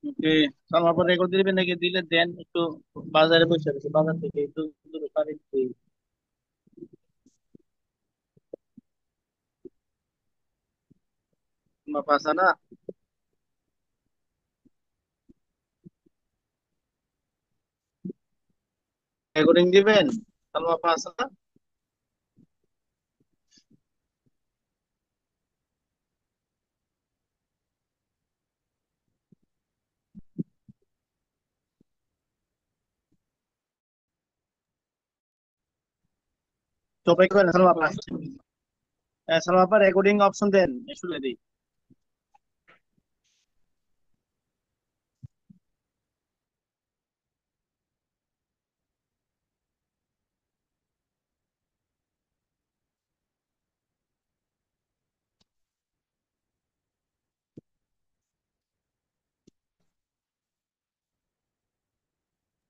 ওকে, সালমা পরে রেকর্ড দিবেন নাকি? দিলে দেন একটু। বাজারে বসে আছে, বাজার থেকে একটু দুটো শাড়ি দিই। তোমার পাশা না? রেকর্ডিং দিবেন? সালমা পাশা। সবাই করেন সালমা পাশা। সালমা পা রেকর্ডিং অপশন দেন, শুনে দিই।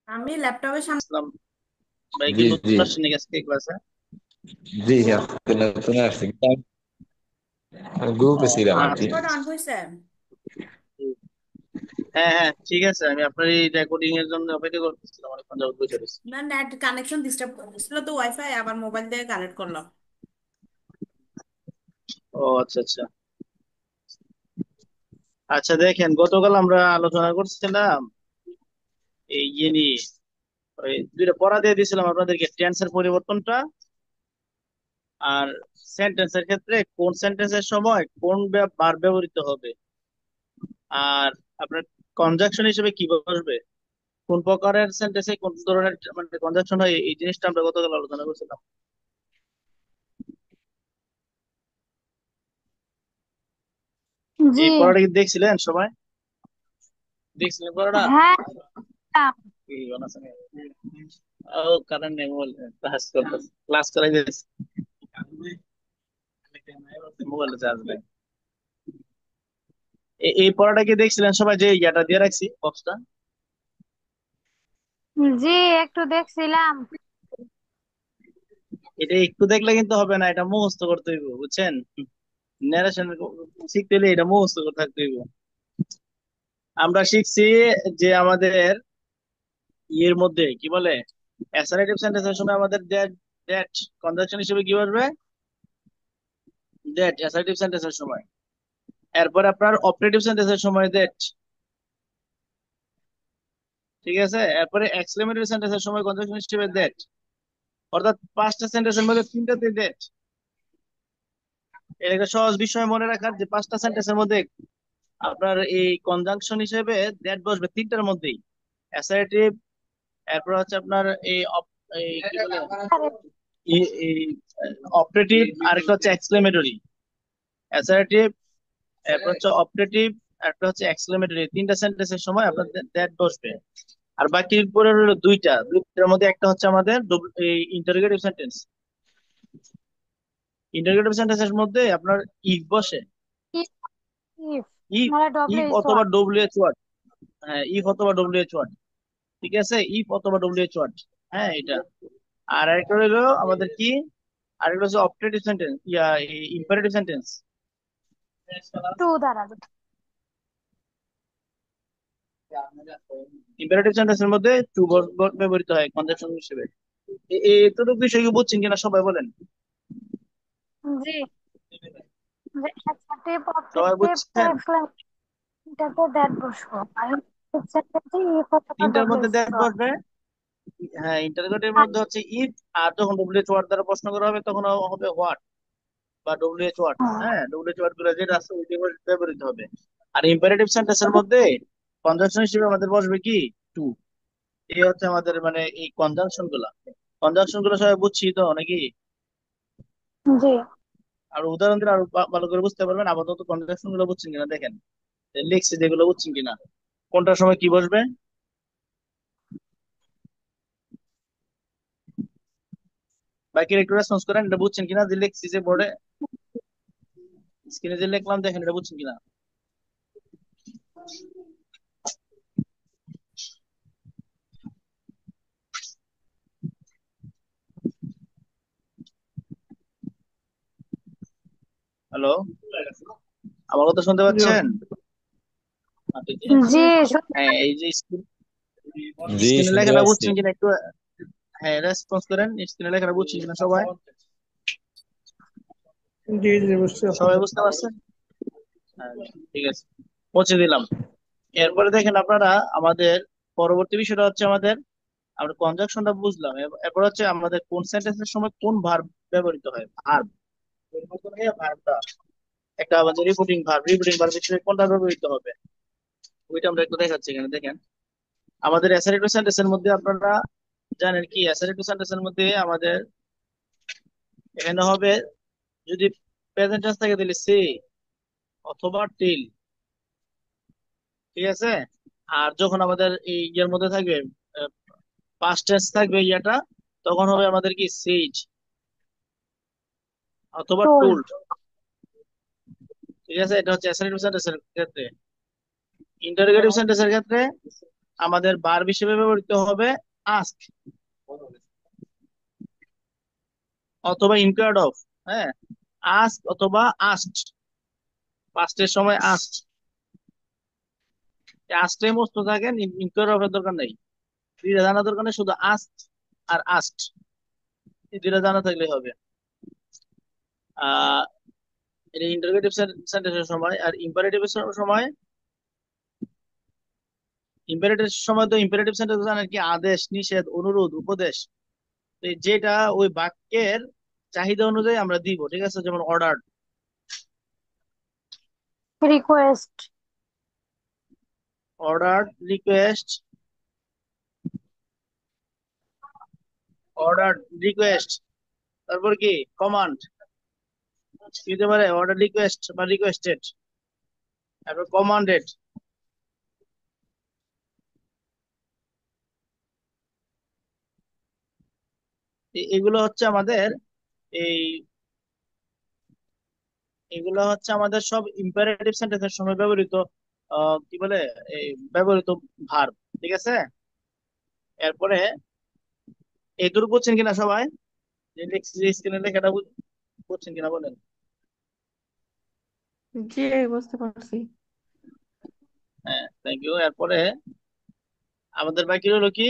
আমি ল্যাপটপের সামনে। ইসলাম ভাই কি জি জি নতুন আসছেন নাকি আজকে ক্লাসে? জি, আজকে নতুন আসছে কিন্তু আমি গ্রুপে ছিলাম আর কি। রেকর্ড অন হয়েছে। হ্যাঁ হ্যাঁ, ঠিক আছে, আমি আপনার এই রেকর্ডিং এর জন্য অপেক্ষা করতেছিলাম, অনেকক্ষণ যাবত বসে রয়েছি। না, নেট কানেকশন ডিস্টার্ব করতেছিল তো ওয়াইফাই আবার মোবাইল দিয়ে কানেক্ট করলাম। ও আচ্ছা আচ্ছা। আচ্ছা দেখেন, গতকাল আমরা আলোচনা করছিলাম এই ইয়ে নিয়ে। ওই দুইটা পড়া দিয়ে দিয়েছিলাম আপনাদেরকে, টেন্সের পরিবর্তনটা আর সেন্টেন্সের ক্ষেত্রে কোন সেন্টেন্সের সময় কোন ভার্ব ব্যবহৃত হবে, আর আপনার কনজাংশন হিসেবে কি বসবে, কোন প্রকারের সেন্টেন্সে কোন ধরনের মানে কনজাংশন হয়, এই জিনিসটা আমরা গতকাল আলোচনা করছিলাম। জি। এই পড়াটা কি দেখছিলেন সবাই? দেখছিলেন পড়াটা? হ্যাঁ। কি বানাচ্ছেন? ও কারণ নেই, মোবাইল ক্লাস করতেছে, ক্লাস করে যাচ্ছে, মোবাইলে চার্জ নাই। এই পড়াটা কি দেখছিলেন সবাই, যে ইয়াটা দিয়ে রাখছি বক্সটা? জি, একটু দেখছিলাম। এটা একটু দেখলে কিন্তু হবে না, এটা মুখস্থ করতে হইব, বুঝছেন? ন্যারেশন শিখতে হলে এটা মুখস্থ করে থাকতে হইব। আমরা শিখছি যে আমাদের ইয়ের মধ্যে কি বলে, অ্যাসারেটিভ সেন্টেন্সের সময় আমাদের দ্যাট, দ্যাট কনজাংশন হিসেবে কি বলবে? দ্যাট অ্যাসারেটিভ সেন্টেন্সের সময়। এরপর আপনার অপারেটিভ সেন্টেন্সের সময় দ্যাট। ঠিক আছে, এরপরে এক্সক্লেমেটরি সেন্টেন্সের সময় কনজাংশন হিসেবে দ্যাট। অর্থাৎ পাঁচটা সেন্টেন্সের মধ্যে তিনটাতে দ্যাট। এটা একটা সহজ বিষয় মনে রাখার, যে পাঁচটা সেন্টেন্সের মধ্যে আপনার এই কনজাংশন হিসেবে দ্যাট বসবে তিনটার মধ্যেই। অ্যাসারেটিভ, এরপর হচ্ছে আপনার এই এই কি বলে, আরে, এই অপারেটিভ, আর একটা হচ্ছে এক্সক্লেমেটরি। অ্যাসারেটিভ, এরপর হচ্ছে অপারেটিভ, একটা হচ্ছে এক্সক্লেমেটরি। তিনটা সেন্টেন্সের সময় আপনার দ্যাট বসবে। আর বাকি পরে রইলো দুইটা, দুইটার মধ্যে একটা হচ্ছে আমাদের এই ইন্টারোগেটিভ সেন্টেন্স। ইন্টারোগেটিভ সেন্টেন্সের মধ্যে আপনার ইফ বসে। ইফ। ইফ ইফ, মানে ডব্লিউ ইফ এইচ অথবা ওয়ার্ড। W H word. হ্যাঁ, ইফ অথবা ডব্লিউ এইচ ওয়ার্ড। ঠিক আছে, ইফ অথবা ডব্লিউ এইচ ওয়ার্ড। হ্যাঁ এটা। আর একটা হলো আমাদের কি, আরেকটা হচ্ছে অপারেটিভ সেন্টেন্স, ইয়া ইম্পারেটিভ সেন্টেন্স। টু দ্বারা। ইম্পারেটিভ সেন্টেন্সের মধ্যে টু ব্যবহৃত হয় কনজাংশন হিসেবে। এতটুকু বিষয় কি বুঝছেন কিনা সবাই বলেন? জি। যে অ্যাসার্টিভ, সবাই অবজেক্টিভ, বুঝছেন? এটাতে দ্যাট বসবো আর সেন্টেন্সে ইফ অথবা তিনটার ডব্লিউ মধ্যে এইচ দ্যাট ওয়ার্ড। বসবে। হ্যাঁ, ইন্টারোগেটিভ মধ্যে হচ্ছে ইফ, আর যখন ডব্লিউ ওয়ার্ড দ্বারা প্রশ্ন করা হবে তখন হবে হোয়াট বা ডব্লিউ ওয়ার্ড। হ্যাঁ, ডব্লিউ ওয়ার্ড গুলো যেটা আছে ওইটা ব্যবহৃত হবে। আর ইম্পারেটিভ সেন্টেন্সের মধ্যে কনজাংশন হিসেবে আমাদের বসবে কি, টু। এই হচ্ছে আমাদের মানে এই কনজাংশন গুলা। কনজাংশন গুলো সবাই বুঝছি তো নাকি? জি। আর উদাহরণ দিলে আরো ভালো করে বুঝতে পারবেন। আপাতত কনজাংশন গুলো বুঝছেন কিনা দেখেন, লিখছি যেগুলো বুঝছেন কিনা, কোনটার সময় কি বসবে। বাকি একটু রেসপন্স করেন, এটা বুঝছেন কিনা, যে লিখছি যে বোর্ডে স্ক্রিনে যে লিখলাম, দেখেন এটা বুঝছেন কিনা। হ্যালো, আমার কথা শুনতে জি। পাচ্ছেন? জি শুনতে হ্যাঁ, এই যে জি স্ক্রিনে শুনতে লেখাটা পাচ্ছি। বুঝছেন কিনা একটু, হ্যাঁ রেসপন্স করেন, স্ক্রিনে লেখাটা বুঝছেন কিনা সবাই? জি জি বুঝছি সবাই আলহামদুলিল্লাহ। বুঝতে পারছেন? হ্যাঁ, ঠিক আছে, পৌঁছে দিলাম। এরপরে দেখেন আপনারা, আমাদের পরবর্তী বিষয়টা হচ্ছে আমাদের, আমরা কনজাংশনটা বুঝলাম, এরপর হচ্ছে আমাদের কোন সেন্টেন্সের সময় কোন ভার্ব ব্যবহৃত হয়, ভার্ব পরিবর্তন হয়ে ভার্বটা, একটা আমাদের রিপিটিং ভার্ব হিসেবে কোনটা ব্যবহৃত হবে, ওইটা আমরা একটু দেখাচ্ছি এখানে দেখেন। আমাদের অ্যাসারিটিভ সেন্টেন্সের মধ্যে আপনারা জানেন কি, অ্যাসারিটিভ সেন্টেন্সের মধ্যে আমাদের এখানে হবে, যদি প্রেজেন্ট টেন্স থাকে তাহলে সে অথবা টিল, ঠিক আছে। আর যখন আমাদের এই ইয়ের মধ্যে থাকবে, পাস্ট টেন্স থাকবে ইয়েটা, তখন হবে আমাদের কি সেজ অথবা টোল্ড। টুল্ড, ঠিক আছে। এটা হচ্ছে অ্যাসারিটিভ সেন্টেন্সের ক্ষেত্রে। ইন্টারোগেটিভ সেন্টেন্সের ক্ষেত্রে আমাদের ভার্ব হিসেবে ব্যবহৃত হবে আস্ক অথবা ইনকোয়ার্ড অফ, হ্যাঁ, আস্ক অথবা আস্কড, পাস্টের সময় আস্কড, আস্কটাই মস্ত থাকেন, ইনকোয়ার্ড অফ এর দরকার নেই, দুইটা জানা দরকার নেই, শুধু আস্কড আর আস্কড, এই দুইটা জানা থাকলে হবে। আহ এটা ইন্টারোগেটিভ সেন্টেন্সের সময়। আর ইম্পারেটিভ সময়, ইম্পারেটিভ সময় তো ইম্পারেটিভ সেন্টেন্স জানেন কি, আদেশ, নিষেধ, অনুরোধ, উপদেশ, তো যেটা ওই বাক্যের চাহিদা অনুযায়ী আমরা দিব, ঠিক আছে। যেমন order, request. Order, request, order, request, তারপর কি কমান্ড, কি হতে পারে, অর্ডার, রিকোয়েস্ট বা রিকোয়েস্টেড, তারপর কমান্ডেড। এগুলো হচ্ছে আমাদের এই, এগুলো হচ্ছে আমাদের সব ইম্পারেটিভ সেন্টেন্সের সময় ব্যবহৃত, কি বলে, এই ব্যবহৃত ভার্ব, ঠিক আছে। এরপরে এইটুকু বুঝছেন কিনা সবাই, যে স্ক্রিনে লেখাটা বুঝছেন কিনা বলেন? জি বুঝতে পারছি। হ্যাঁ, থ্যাংক ইউ। এরপরে আমাদের বাকি রইলো কি,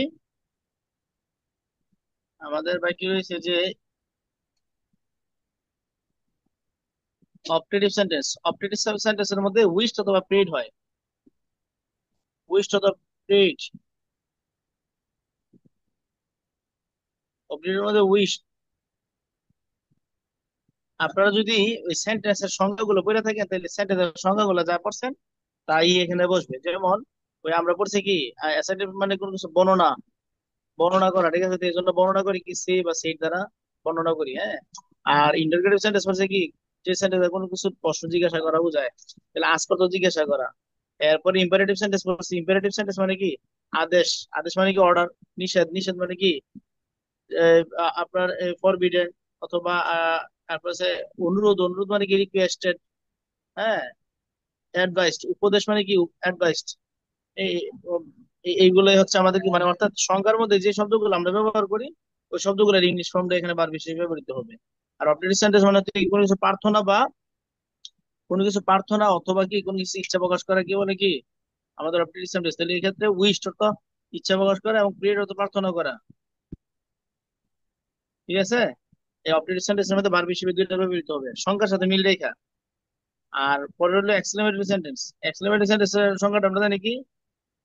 আমাদের বাকি রয়েছে যে অপটেটিভ সেন্টেন্স। অপটেটিভ সেন্টেন্সের মধ্যে উইশড অথবা প্রেড হয়, উইশড অথবা প্রেড, অপটেটিভের মধ্যে উইশ। আপনারা যদি ওই সেন্টেন্সের সংজ্ঞাগুলো পড়ে থাকেন, তাহলে সেন্টেন্সের সংজ্ঞাগুলো যা পড়ছেন তাই এখানে বসবে। যেমন ওই আমরা পড়ছি কি, অ্যাসার্টিভ মানে কোনো কিছু বর্ণনা, বর্ণনা করা, ঠিক আছে। তো এই জন্য বর্ণনা করি কি, সে বা সেট দ্বারা বর্ণনা করি, হ্যাঁ। আর ইন্টারোগেটিভ সেন্টেন্স হচ্ছে কি, যে সেন্টেন্সে কোনো কিছু প্রশ্ন জিজ্ঞাসা করা বোঝায়, তাহলে আজ কত জিজ্ঞাসা করা। এরপরে ইম্পারেটিভ সেন্টেন্স বলছি, ইম্পারেটিভ সেন্টেন্স মানে কি, আদেশ, আদেশ মানে কি অর্ডার, নিষেধ, নিষেধ মানে কি আপনার ফরবিডেন, অথবা তারপর হচ্ছে অনুরোধ, অনুরোধ মানে কি রিকোয়েস্টেড, হ্যাঁ। অ্যাডভাইসড, উপদেশ মানে কি অ্যাডভাইসড। এই এইগুলোই হচ্ছে আমাদের কি, মানে অর্থাৎ সংখ্যার মধ্যে যে শব্দগুলো আমরা ব্যবহার করি, ওই শব্দগুলোর ইংলিশ ফর্মটা এখানে বার হিসেবে ব্যবহৃত হবে। আর অপটেটিভ সেন্টেন্স মানে হচ্ছে কি, কোনো কিছু প্রার্থনা বা কোনো কিছু প্রার্থনা অথবা কি কোনো কিছু ইচ্ছা প্রকাশ করা, কি বলে কি আমাদের অপটেটিভ সেন্টেন্স। তাহলে এই ক্ষেত্রে উইশ অর্থ ইচ্ছা প্রকাশ করা, এবং প্রেয়ার অর্থ প্রার্থনা করা, ঠিক আছে। এই অপটেটিভ সেন্টেন্সের মধ্যে ভার্ব হিসেবে দুইটা ব্যবহৃত হবে, সংখ্যার সাথে মিল রেখা। আর পরে হলো এক্সক্লেমেটরি সেন্টেন্স। এক্সক্লেমেটরি সেন্টেন্সের সংখ্যাটা আমরা জানি কি,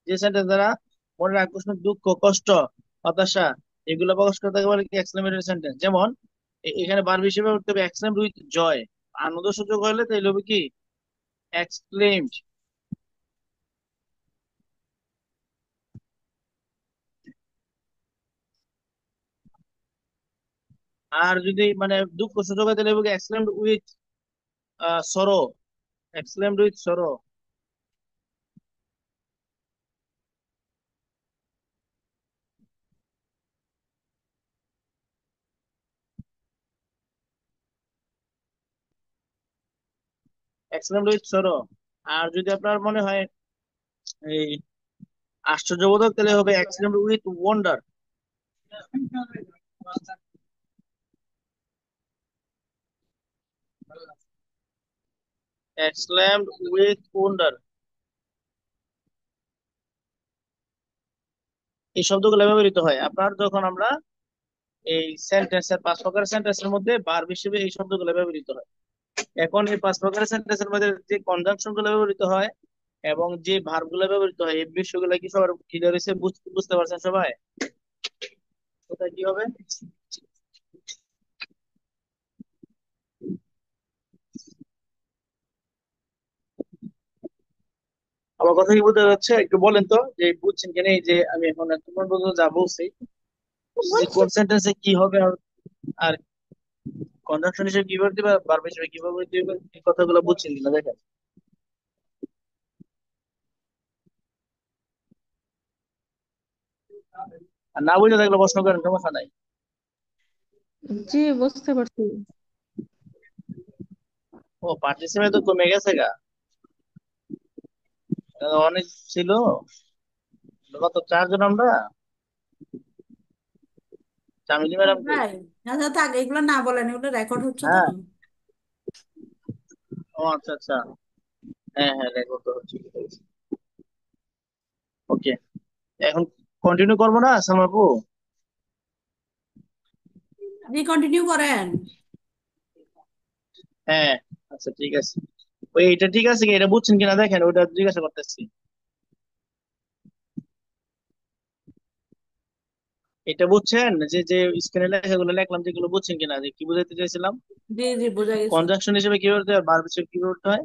যে সেন্টেন্স দ্বারা মনের আকস্মিক দুঃখ, কষ্ট, হতাশা, এগুলো প্রকাশ করে তাকে বলে কি এক্সক্লেমেটরি সেন্টেন্স। যেমন এখানে ভার্ব হিসেবে করতে হবে এক্সক্লেম উইথ জয়, আনন্দ সূচক হলে তাইলে হবে কি এক্সক্লেমড। আর যদি মানে দুঃখ সূচক হয় তাহলে হবে কি exclaimed with sorrow, exclaimed with sorrow. Exclaimed with sorrow. আর যদি আপনার মনে হয় এই আশ্চর্যবোধক, তাহলে হবে exclaimed with wonder, exclaimed with wonder. এই শব্দগুলো ব্যবহৃত হয় আপনার যখন আমরা এই সেন্টেন্সের 5 প্রকারের সেন্টেন্সের মধ্যে ভার্ব হিসেবে এই শব্দগুলো ব্যবহৃত হয়। এখন এই 5 প্রকারের সেন্টেন্সের মধ্যে যে কনজাংশন গুলো ব্যবহৃত হয় এবং যে ভার্ব গুলো ব্যবহৃত হয় এই বিষয়গুলো কি সবার ক্লিয়ার হয়েছে? বুঝতে পারছেন সবাই কোথায় কি হবে? আমার কথা কি বুঝতে যাচ্ছে? একটু বলেন তো যে বুঝছেন কিনা, এই যে আমি এখন তোমার পর্যন্ত যা বলছি যে কোন সেন্টেন্সে কি হবে আর কনজাংশন হিসেবে কি ব্যবহৃত হবে, ভার্ব হিসেবে কি ব্যবহৃত হবে, এই কথাগুলো বুঝছেন কিনা দেখেন। আর না বুঝে থাকলে প্রশ্ন করেন, সমস্যা নাই। জি, বুঝতে পারছি। ও পার্টিসিপেট তো কমে গেছে গা, অনেক ছিল। গত 4 জন আমরা, চামিলি ম্যাডাম কই? ভাই, আচ্ছা থাক, এগুলো না বলেন, এগুলো রেকর্ড হচ্ছে তো। হ্যাঁ, ও আচ্ছা আচ্ছা, হ্যাঁ হ্যাঁ রেকর্ড তো হচ্ছে। ওকে, এখন কন্টিনিউ করবো না সালমা আপু? আপনি কন্টিনিউ করেন। হ্যাঁ, আচ্ছা ঠিক আছে। ওই এটা ঠিক আছে কি, এটা বুঝছেন কিনা দেখেন, ওইটা জিজ্ঞাসা করতেছি। এটা বুঝছেন যে যে স্ক্রিনে লেখাগুলো লিখলাম যেগুলো, বুঝছেন কিনা যে কি বুঝাইতে চাইছিলাম? জি জি, বোঝা গেছে। কনজাংশন হিসেবে কি করতে হয়, ভার্ব হিসেবে কি করতে হয়?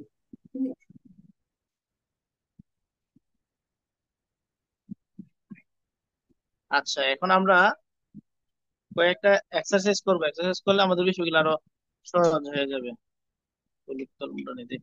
আচ্ছা, এখন আমরা কয়েকটা এক্সারসাইজ করবো, এক্সারসাইজ করলে আমাদের বিষয়গুলো আরো সহজ হয়ে যাবে। তো লিখতে হবে আমরা নিজে।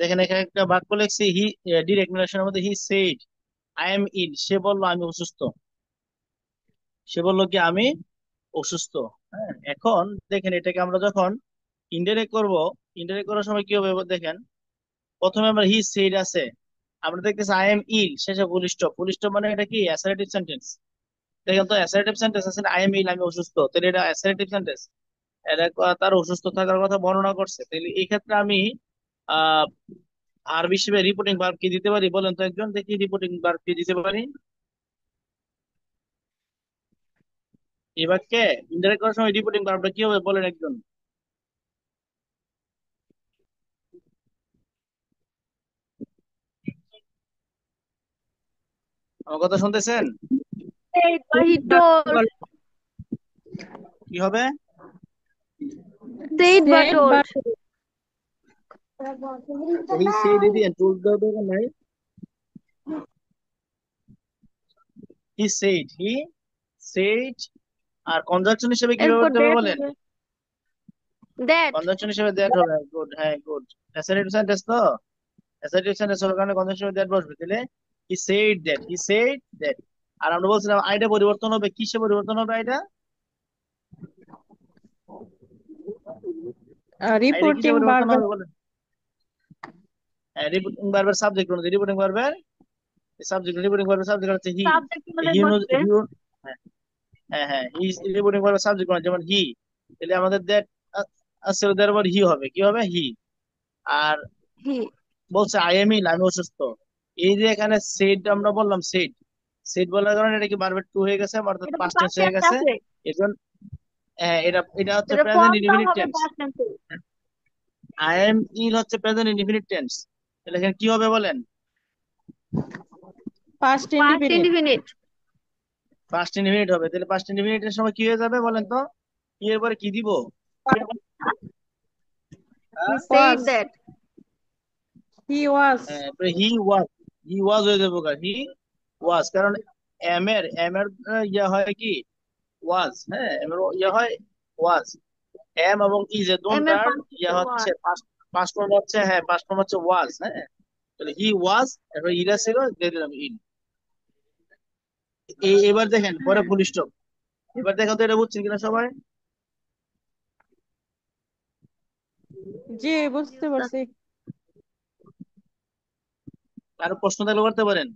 দেখেন এখানে একটা বাক্য লিখছি, হি ডিরেক্ট রিলেশনের মধ্যে, he said I am ill, সে বললো আমি অসুস্থ। সে বললো কি আমি অসুস্থ। হ্যাঁ, এখন দেখেন এটাকে আমরা যখন ইনডাইরেক্ট করব, ইনডাইরেক্ট করার সময় কি হবে দেখেন। প্রথমে আমরা হি সেড আছে, আমরা দেখতেছি আই এম ইল, শেষে ফুল স্টপ। ফুল স্টপ মানে এটা কি অ্যাসার্টিভ সেন্টেন্স। দেখেন তো অ্যাসার্টিভ সেন্টেন্স আছে আই এম ইল, আমি অসুস্থ, তাহলে এটা অ্যাসার্টিভ সেন্টেন্স। এটা তার অসুস্থ থাকার কথা বর্ণনা করছে, তাহলে এই ক্ষেত্রে আমি আহ ভার্ব হিসেবে রিপোর্টিং ভার্ব কি দিতে পারি বলেন তো একজন দেখি, রিপোর্টিং ভার্ব কি দিতে পারি এই বাক্যে? ইনডাইরেক্ট করার সময় রিপোর্টিং ভার্বটা কি হবে বলেন একজন। আমার কথা শুনতেছেন? He told, কি হবে? said বা সেড বা told. হি সেড এ দিয়ে টুল দাও দরকার নাই। হি সেড, আর কনজাংশন হিসেবে কি এরপর ব্যবহৃত হবে that বলেন? হবে, that. কনজাংশন হিসেবে দ্যাট হবে, গুড, হ্যাঁ গুড। অ্যাসার্টিভ সেন্টেন্স তো, অ্যাসার্টিভ সেন্টেন্স হওয়ার কারণে কনজাংশন হিসেবে দ্যাট বসবে, তাহলে হি সেড দ্যাট। আর আমরা বলছিলাম আইটা পরিবর্তন হবে, কিসে পরিবর্তন হবে আইটা? আইটা কিসে রিপোর্টিং পরিবর্তন ভার্বের হবে বলেন? রিপোর্টিং ভার্বের সাবজেক্ট অনুযায়ী, রিপোর্টিং ভার্বের সাবজেক্ট, রিপোর্টিং ভার্বের সাবজেক্ট হচ্ছে হি। Subject মানে হি বসবে। হি, হ্যাঁ হ্যাঁ হ্যাঁ, হি রিপোর্টিং ভার্বের সাবজেক্ট মানে যেমন হি, তাহলে আমাদের দ্যাট আছে, ওদের আবার হি হবে, কি হবে হি। আর He. বলছে আই এম ইল, আমি অসুস্থ। এই যে এখানে সেড আমরা বললাম, সেড সেড বলার কারণে এটা কি ভার্বের টু হয়ে গেছে, অর্থাৎ এটা তো পাস্ট টেন্স past হয়ে tense গেছে। আছে। এজন্য এটা এটা হচ্ছে এটা প্রেজেন্ট ফর্মটা ইনডিফিনিট হবে টেন্স। পাস্ট টেন্সে। আই এম ইল হচ্ছে প্রেজেন্ট ইনডিফিনিট টেন্স। তাহলে এখানে কি হবে বলেন? Past past indefinite. Indefinite. Past indefinite হবে। তাহলে পাস্ট ইনডিফিনিটের সময় কি হয়ে যাবে বলেন তো? কি এর পরে কি দিব? হি হ্যাঁ? Shed was. দ্যাট। হি ওয়াজ। হি ওয়াজ হয়ে যাবো। হি ওয়াজ, কারণ এম এর ইয়া হয় কি ওয়াজ। হ্যাঁ, এম এর ইয়া হয় ওয়াজ। এম এবং ইজ এর এম এর দোনটার পাস্ট ইয়া হচ্ছে হচ্ছে ওয়াজ। পাস্ট ফর্ম হচ্ছে, হ্যাঁ পাস্ট ফর্ম হচ্ছে ওয়াজ। হ্যাঁ, তাহলে হি ওয়াজ, এরপর ইরা ছিল, দিয়ে দিলাম ইন। এবার দেখেন পরে ফুল স্টপ। এবার দেখো তো এটা বুঝছেন কিনা সবাই? জি, বুঝতে পারছি। কারো প্রশ্ন থাকলে করতে পারেন।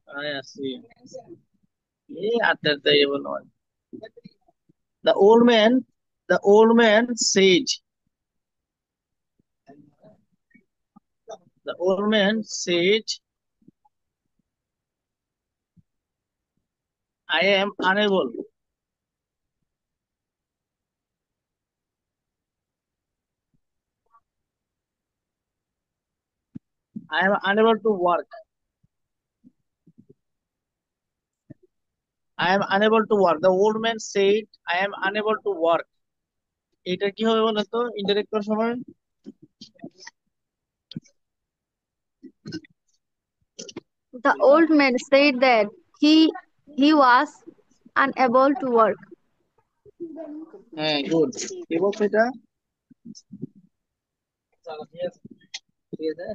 আয় আসি এই আড্ডাটা ইয়ে বলো। The old man, the old man said, the old man said, I am unable. I am unable to work. I am unable to work. The old man said, I am unable to work. এটা কি হবে বলো তো interact করার সময়? The old man said that he was unable to work. হ্যাঁ, good. কি বলছো এটা? ঠিক আছে।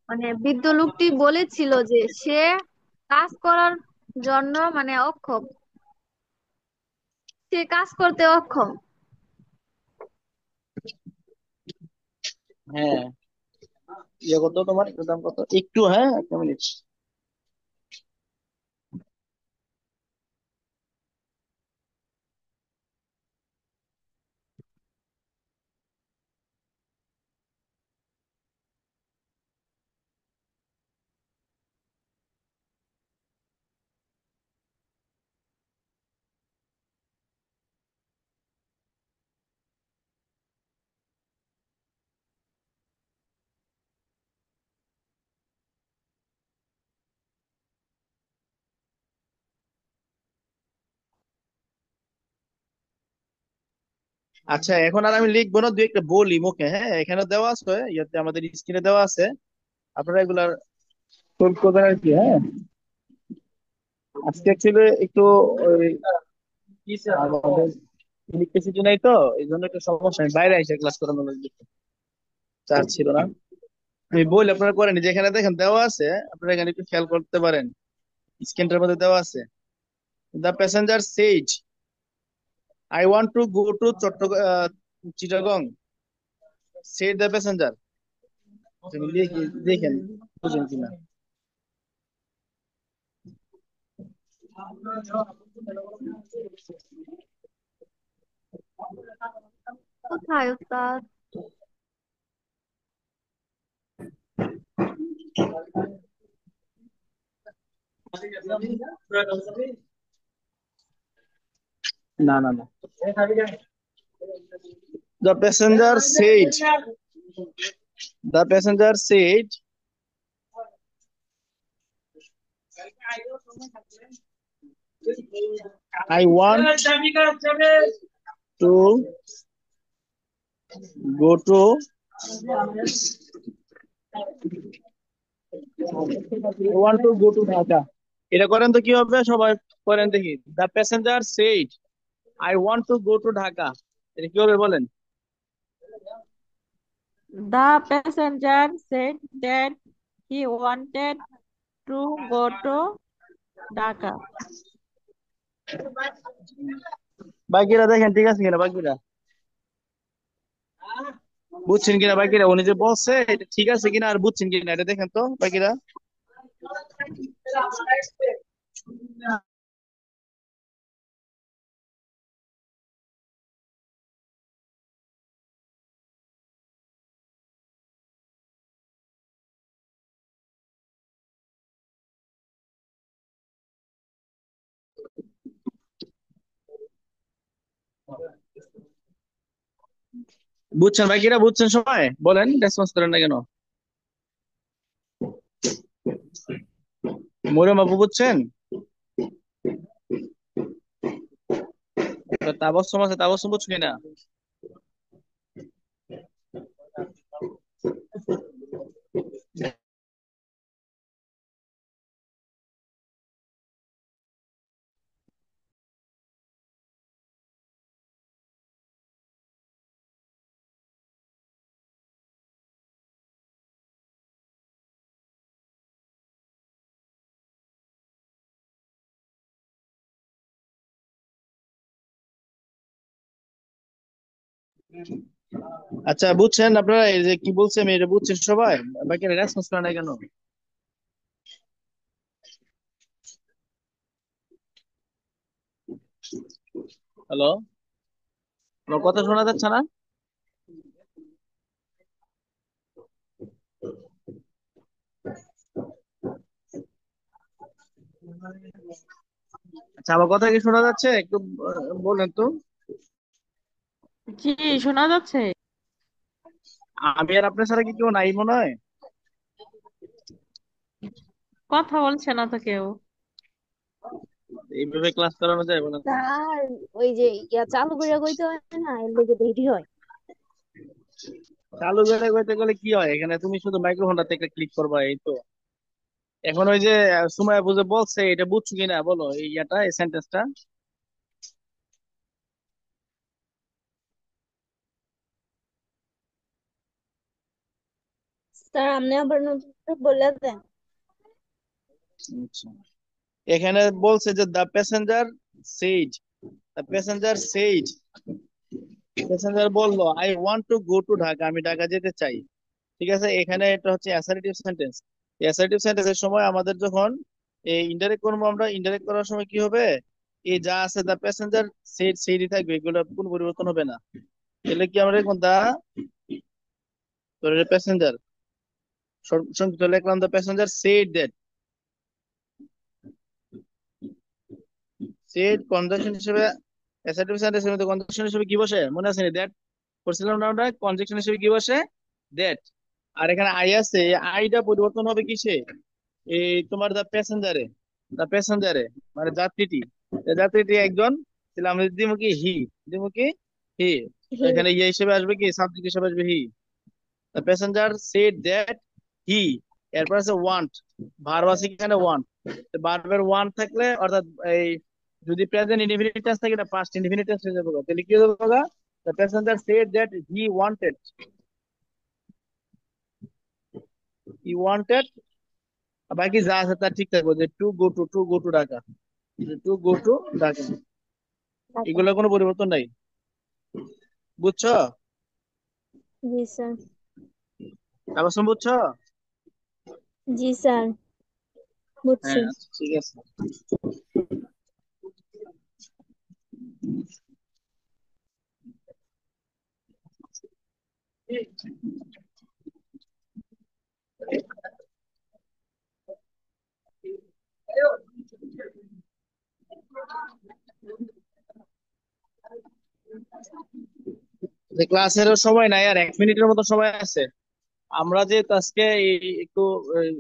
মানে বৃদ্ধ লোকটি বলেছিল যে সে কাজ করার জন্য মানে অক্ষম, সে কাজ করতে অক্ষম। হ্যাঁ, ইয়ে কত তোমার, এটার দাম কত? একটু, হ্যাঁ একটা মিনিট। আচ্ছা, এখন আর আমি লিখবো না, দুই একটা বলি মুখে। হ্যাঁ, এখানে দেওয়া আছে, ইয়াতে আমাদের স্ক্রিনে দেওয়া আছে, আপনারা এগুলা সোলভ করবেন আর কি। হ্যাঁ, আজকে অ্যাকচুয়ালি একটু ওই আমাদের ইলেকট্রিসিটি নাই তো, এই জন্য একটু সমস্যা। আমি বাইরে এসে ক্লাস করানো লাগবে, চার্জ ছিল না। আমি বলি আপনারা করেন, যেখানে দেখেন দেওয়া আছে আপনারা এখানে একটু খেয়াল করতে পারেন। স্ক্রিনটার মধ্যে দেওয়া আছে, the passenger said I want to go two Chittagong, said the passenger. দেখেন বুঝেন কিনা। কোথায় উস্তাদ? না না না, the passenger said, the passenger said, I want to go to, I want to go to Dhaka। এটা করেন তো কি হবে সবাই, করেন দেখি। The passenger said I want to go to Dhaka, এটা কি হবে বলেন? The passenger said that he wanted to go to Dhaka. বাকিরা দেখেন ঠিক আছে কিনা বাকিরা। বুঝছেন কিনা বাকিরা, উনি যে বলছে এটা ঠিক আছে কিনা আর বুঝছেন কিনা এটা দেখেন তো বাকিরা। বুঝছেন বাকিরা, বুঝছেন সবাই? বলেন, রেসপন্স করেন না কেন? মরিয়ম আপু বুঝছেন? তাবস্সুম আছে, তাবস্সুম বুঝছো কিনা? আচ্ছা বুঝছেন আপনারা এই যে কি বলছে আমি এটা বুঝছেন সবাই? বাকি রেসপন্স করে না কেন? হ্যালো, আমার কথা শোনা যাচ্ছে না? আচ্ছা আমার কথা কি শোনা যাচ্ছে একটু বলেন তো। জি, শোনা যাচ্ছে। আমি আর আপনার ছাড়া কি কেউ নাই মনে হয়? কথা বলছে না তো কেউ। এইভাবে ক্লাস করানো যায় বলেন তো? স্যার, ওই যে চালু করে কইতে হয় না, এর লেগে দেরি হয়। চালু করে কইতে গেলে কি হয়, এখানে তুমি শুধু মাইক্রোফোনটাতে একটা ক্লিক করবা এই তো। এখন ওই যে সুমাইয়া বুঝে বলছে এটা বুঝছো কিনা বলো, এই ইয়াটা এই সেন্টেন্সটা। স্যার আপনি আবার নতুন করে বলে দেন। আচ্ছা, এখানে বলছে যে the passenger said, the passenger said, passenger বললো I want to go to Dhaka, আমি ঢাকা যেতে চাই। ঠিক আছে, এখানে এটা হচ্ছে অ্যাসার্টিভ সেন্টেন্স। অ্যাসার্টিভ সেন্টেন্সের সময় আমাদের যখন এই ইনডাইরেক্ট করবো, আমরা ইনডাইরেক্ট করার সময় কি হবে, এই যা আছে দ্য প্যাসেঞ্জার সেইড সেইডই থাকবে, এগুলো কোনো পরিবর্তন হবে না। তাহলে কি আমরা এখন দা প্যাসেঞ্জার সংক্ষিপ্ত লিখলাম, the passenger said that. Said conjunction হিসেবে, অ্যাসার্টিভ সেন্টেন্সের মধ্যে কনজাংশন হিসেবে কি বসে মনে আছে? দ্যাট করছিলাম না আমরা, কনজাংশন হিসেবে কি বসে? দ্যাট। আর এখানে আই আছে, এই আইটা পরিবর্তন হবে কিসে? এই তোমার দা প্যাসেঞ্জারে, দা প্যাসেঞ্জারে মানে যাত্রীটি, এই যাত্রীটি একজন, তাহলে আমরা দিব কি হি, দিব কি হি। হি। এখানে ইয়ে হিসেবে আসবে কি, সাবজেক্ট হিসেবে আসবে হি। দা প্যাসেঞ্জার সেড দ্যাট হি, এরপর আছে ওয়ান্ট, ভার্ব আছে এখানে ওয়ান্ট। ভার্বের ওয়ান্ট থাকলে অর্থাৎ এই যদি প্রেজেন্ট ইনডিফিনিট টেন্স থাকে এটা পাস্ট ইনডিফিনিট টেন্স হয়ে যাবে, তাহলে কি হবে বলা? The passenger said that he wanted, he wanted. বাকি যা আছে তা ঠিক থাকবে, যে to go to, to go to Dhaka, to go to Dhaka, Dhaka. এগুলো কোনো পরিবর্তন নাই। বুঝছো? জি স্যার। তারপর বুঝছো? জি স্যার, বুঝছি। হ্যাঁ আচ্ছা, ঠিক আছে। ক্লাসের সময় নাই, আর 1 মিনিটের মতো সময় আছে। আমরা যে আজকে একটু এই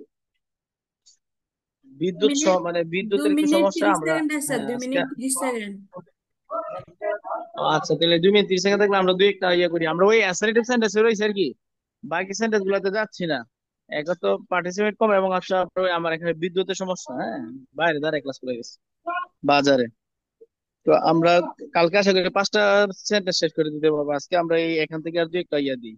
বিদ্যুৎ মিনিট, মানে দুই বিদ্যুতের একটু মিনিট সমস্যা তিরিশ আমরা। সেকেন্ড আছে, হ্যাঁ দুই আজকে, মিনিট 30 সেকেন্ড। আচ্ছা তাহলে 2 মিনিট 30 সেকেন্ড থাকলে আমরা দুই একটা ইয়ে করি, আমরা ওই অ্যাসার্টিভ সেন্টেন্স রয়েছে আর কি, বাকি সেন্টেন্স গুলোতে যাচ্ছি না। এক তো পার্টিসিপেট কম, এবং আচ্ছা আপনার আমার এখানে বিদ্যুতের সমস্যা, হ্যাঁ বাইরে দাঁড়ায় ক্লাস করে গেছে বাজারে। তো আমরা কালকে আশা করি 5টা সেন্টেন্স শেষ করে দিতে পারবো, আজকে আমরা এই এখান থেকে আর দুই একটা ইয়া দিই,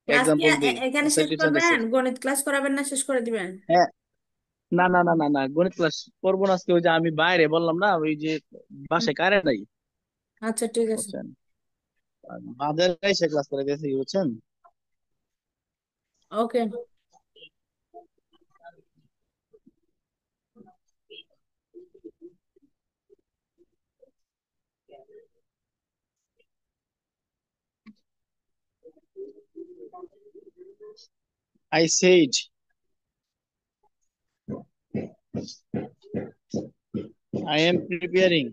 ক্লাস কি এক্সাম্পল দিই এখানে শেষ অ্যাসার্টিভ করবেন? সেন্টেন্সের। গণিত ক্লাস করাবেন না শেষ করে দিবেন? হ্যাঁ, না না না না না, গণিত ক্লাস করবো না আজকে, ওই যে আমি বাইরে বললাম না, ওই যে হুম, বাসায় কারেন্ট নাই, আচ্ছা ঠিক আছে। বুঝছেন? আর বাজারে এসে ক্লাস করে গেছি, বুঝছেন? ওকে। I said I am preparing.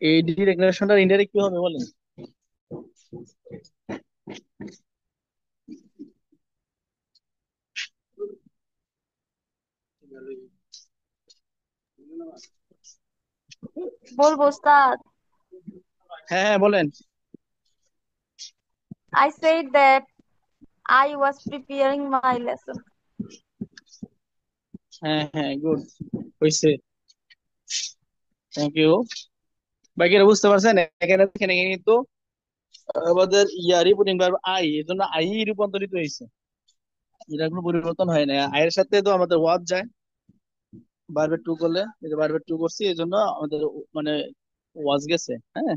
এই ডিক্লারেশনটা ইনডাইরেক্ট কি হবে বলেন? বলবো উস্তাদ? হ্যাঁ হ্যাঁ বলেন। I said that I was preparing my lesson. হ্যাঁ হ্যাঁ গুড, হইছে। Thank you. বাকিরা বুঝতে পারছেন? এখানে এখানে কিন্তু আমাদের রিপোর্টিং ভার্ব আই, এর জন্য আই রূপান্তরিত হয়েছে, এটা কোনো পরিবর্তন হয় না। আয়ের সাথে তো আমাদের ওয়াজ যায় ভার্বের টু করলে, এই যে ভার্বের টু করছি এই জন্য আমাদের মানে ওয়াজ গেছে। হ্যাঁ